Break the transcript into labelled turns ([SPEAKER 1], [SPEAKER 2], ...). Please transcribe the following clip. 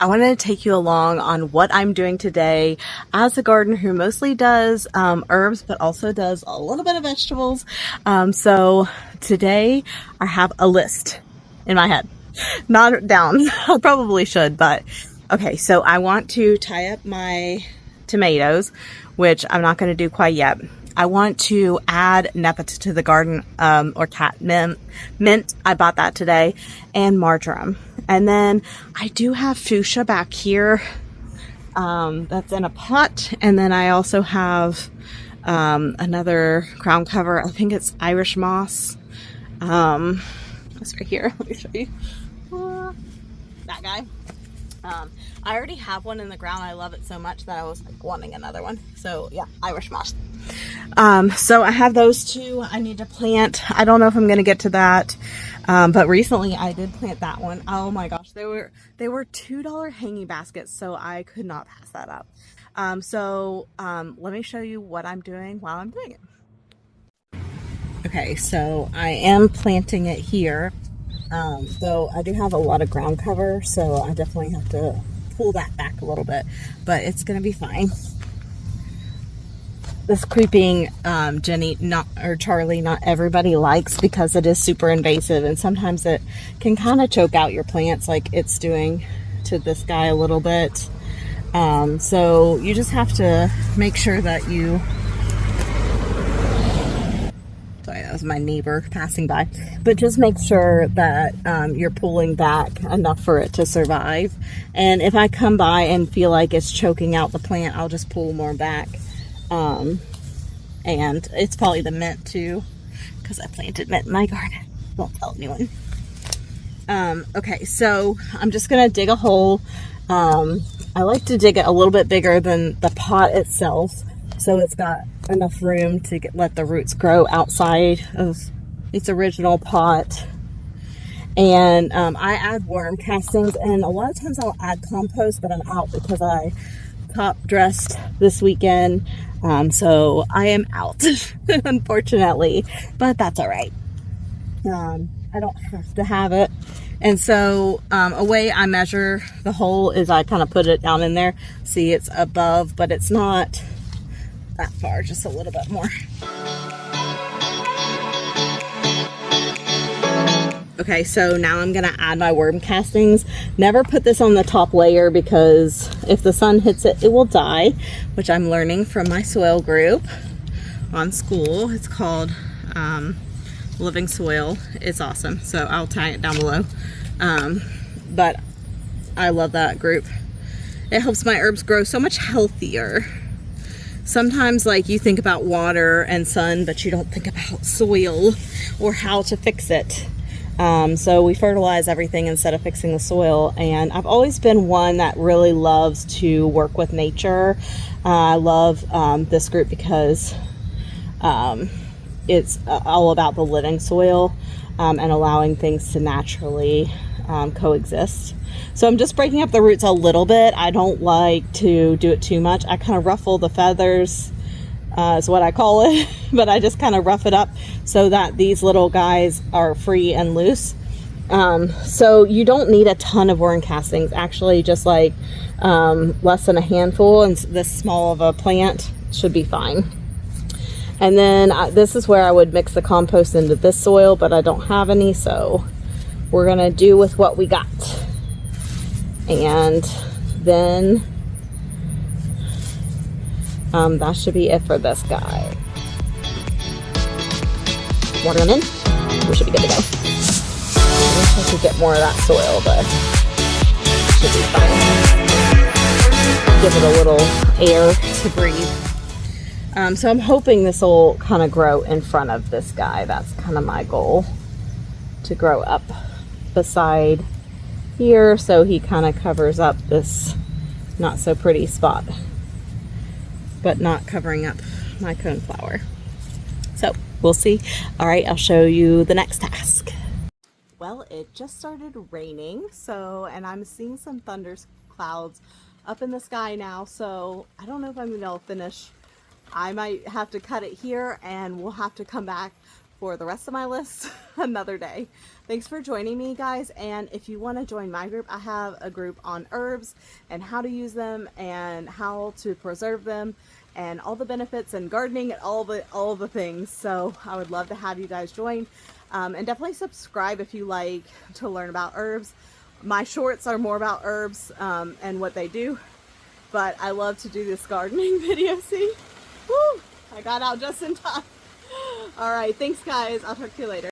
[SPEAKER 1] I wanted to take you along on what I'm doing today as a gardener who mostly does herbs, but also does a little bit of vegetables. So today I have a list in my head, not down. I probably should, but okay. So I want to tie up my tomatoes, which I'm not going to do quite yet. I want to add nepenthe to the garden, or catmint. I bought that today, and marjoram. And then I do have fuchsia back here, that's in a pot. And then I also have another ground cover. I think it's Irish moss. It's right here. Let me show you. That guy. I already have one in the ground. I love it so much that I was like wanting another one. So yeah, Irish moss. So I have those two I need to plant. I don't know if I'm going to get to that. But recently I did plant that one. Oh my gosh, they were $2 hanging baskets, so I could not pass that up. Let me show you what I'm doing while I'm doing it. Okay, so I am planting it here. Though I do have a lot of ground cover, so I definitely have to pull that back a little bit, but it's gonna be fine. This creeping Jenny, Charlie, not everybody likes because it is super invasive, and sometimes it can kind of choke out your plants like it's doing to this guy a little bit. So you just have to make sure that you... Sorry, that was my neighbor passing by. But just make sure that you're pulling back enough for it to survive. And if I come by and feel like it's choking out the plant, I'll just pull more back. And it's probably the mint too, because I planted mint in my garden. Don't tell anyone. Okay, so I'm just gonna dig a hole. I like to dig it a little bit bigger than the pot itself, so it's got enough room to let the roots grow outside of its original pot. And I add worm castings, and a lot of times I'll add compost, but I'm out because I top dressed this weekend. So I am out, unfortunately, but that's all right. I don't have to have it. And so a way I measure the hole is I kind of put it down in there. See, it's above, but it's not that far, just a little bit more. Okay, so now I'm gonna add my worm castings. Never put this on the top layer because if the sun hits it, it will die, which I'm learning from my soil group on school. It's called Living Soil. It's awesome, so I'll tag it down below. But I love that group. It helps my herbs grow so much healthier. Sometimes, like, you think about water and sun, but you don't think about soil or how to fix it. So we fertilize everything instead of fixing the soil. And I've always been one that really loves to work with nature. I love this group because it's all about the living soil and allowing things to naturally coexist. So I'm just breaking up the roots a little bit. I don't like to do it too much. I kind of ruffle the feathers, is what I call it, but I just kind of rough it up so that these little guys are free and loose. So you don't need a ton of worm castings, actually, just like less than a handful, and this small of a plant should be fine. And then this is where I would mix the compost into this soil, but I don't have any, so we're gonna do with what we got. And then that should be it for this guy. Water them in. We should be good to go. I wish I could get more of that soil, but should be fine. Give it a little air to breathe. So I'm hoping this will kind of grow in front of this guy. That's kind of my goal, to grow up beside here so he kind of covers up this not so pretty spot, but not covering up my coneflower. So we'll see. All right, I'll show you the next task. Well, it just started raining, and I'm seeing some thunder clouds up in the sky now, so I don't know if I'm gonna be able to finish. I might have to cut it here, and we'll have to come back for the rest of my list another day. Thanks for joining me, guys. And if you want to join my group, I have a group on herbs and how to use them and how to preserve them and all the benefits and gardening and all the things. So I would love to have you guys join, and definitely subscribe if you like to learn about herbs. My shorts are more about herbs and what they do, but I love to do this gardening video. See, woo, I got out just in time. All right, thanks guys. I'll talk to you later.